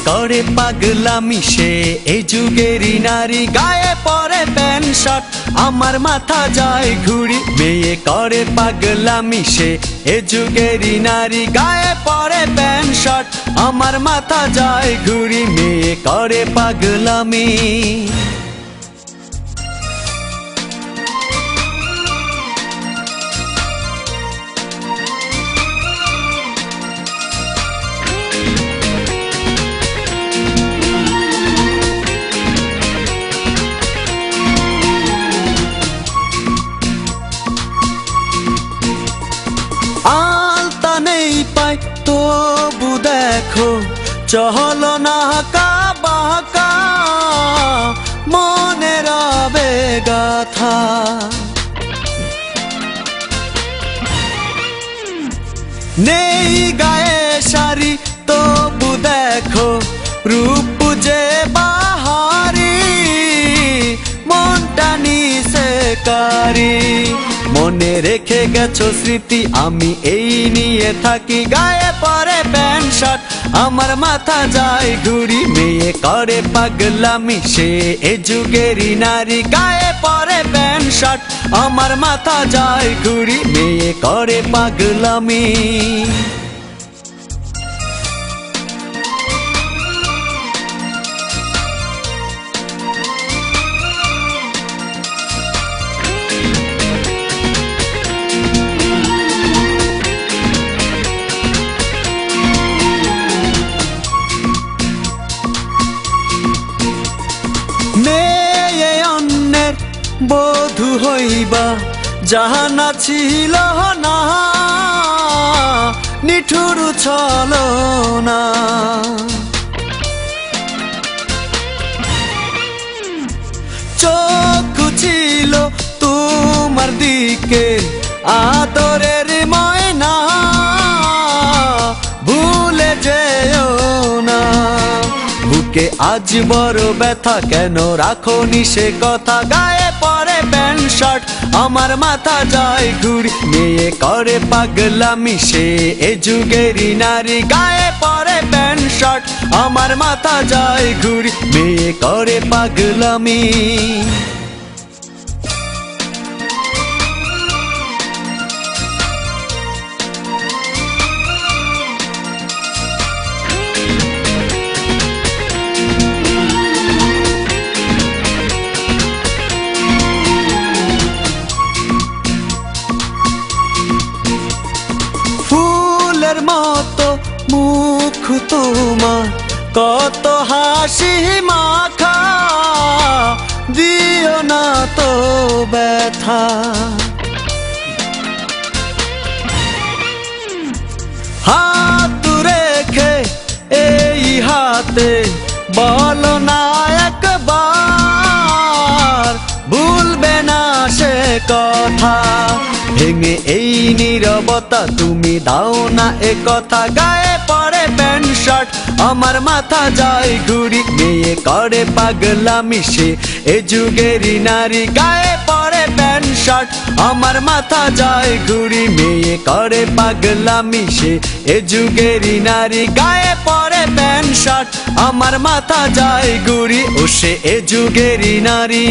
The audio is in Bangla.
করে পাগলামি সে এই যুগেরই নারী গায়ে পরে প্যান্ট শার্ট আমার মাথা যায় ঘুরি মেয়ে করে পাগলামি সে এই যুগেরই নারী গায়ে পরে প্যান্ট শার্ট আমার মাথা যায় ঘুরি মেয়ে করে পাগলামি আলতা নেই পাই তবু দেখো চহলো না কাবাকা মনে রবে গাথা নেই গায়ে শাড়ি তবু দেখো রূপ যে বাহারি মনটা নিছে কারি মনে রেখে গেছো স্মৃতি আমি এই নিয়ে থাকি গায়ে পরে প্যান্ট শার্ট আমার মাথা যায় ঘুরি মেয়ে করে পাগলামি সে এ যুগেরই নারী গায়ে পরে প্যান্ট শার্ট আমার মাথা যায় ঘুরি মেয়ে করে পাগলামি মেয়ে অন্যের বধূ হইবা জাহানা ছিল না নিঠুর ছলো না চোখ ছিল তোমার দিকে আদরের ময়না ভুলে যেও না বুকে আজ বড় ব্যথা কেন রাখোনি সে কথা গায়ে পরে প্যান্ট শার্ট আমার মাথা যায় ঘুরি মেয়ে করে পাগলামি সে এ যুগেরই নারী গায়ে পরে প্যান্ট শার্ট আমার মাথা যায় ঘুরি মেয়ে করে পাগলামি ফুলের মতো মুখ তোমার কত হাসি মাখা দিও না তো ব্যথা হাত রেখে এই হাতে বলো না একবার ভুলবে না সে কথা ভেঙে এই নীরবতা তুমি দাও না এ কথা গায়ে পরে প্যান্ট শার্ট আমার মাথা যায় ঘুরি মেয়ে করে পাগলামি সে এ যুগেরই নারী গায়ে পরে প্যান্ট শার্ট আমার মাথা যায় ঘুরি মেয়ে করে পাগলামি সে এ যুগেরই নারী গায়ে পরে প্যান্ট শার্ট আমার মাথা যায় ঘুরি ও সে এ যুগেরই নারী।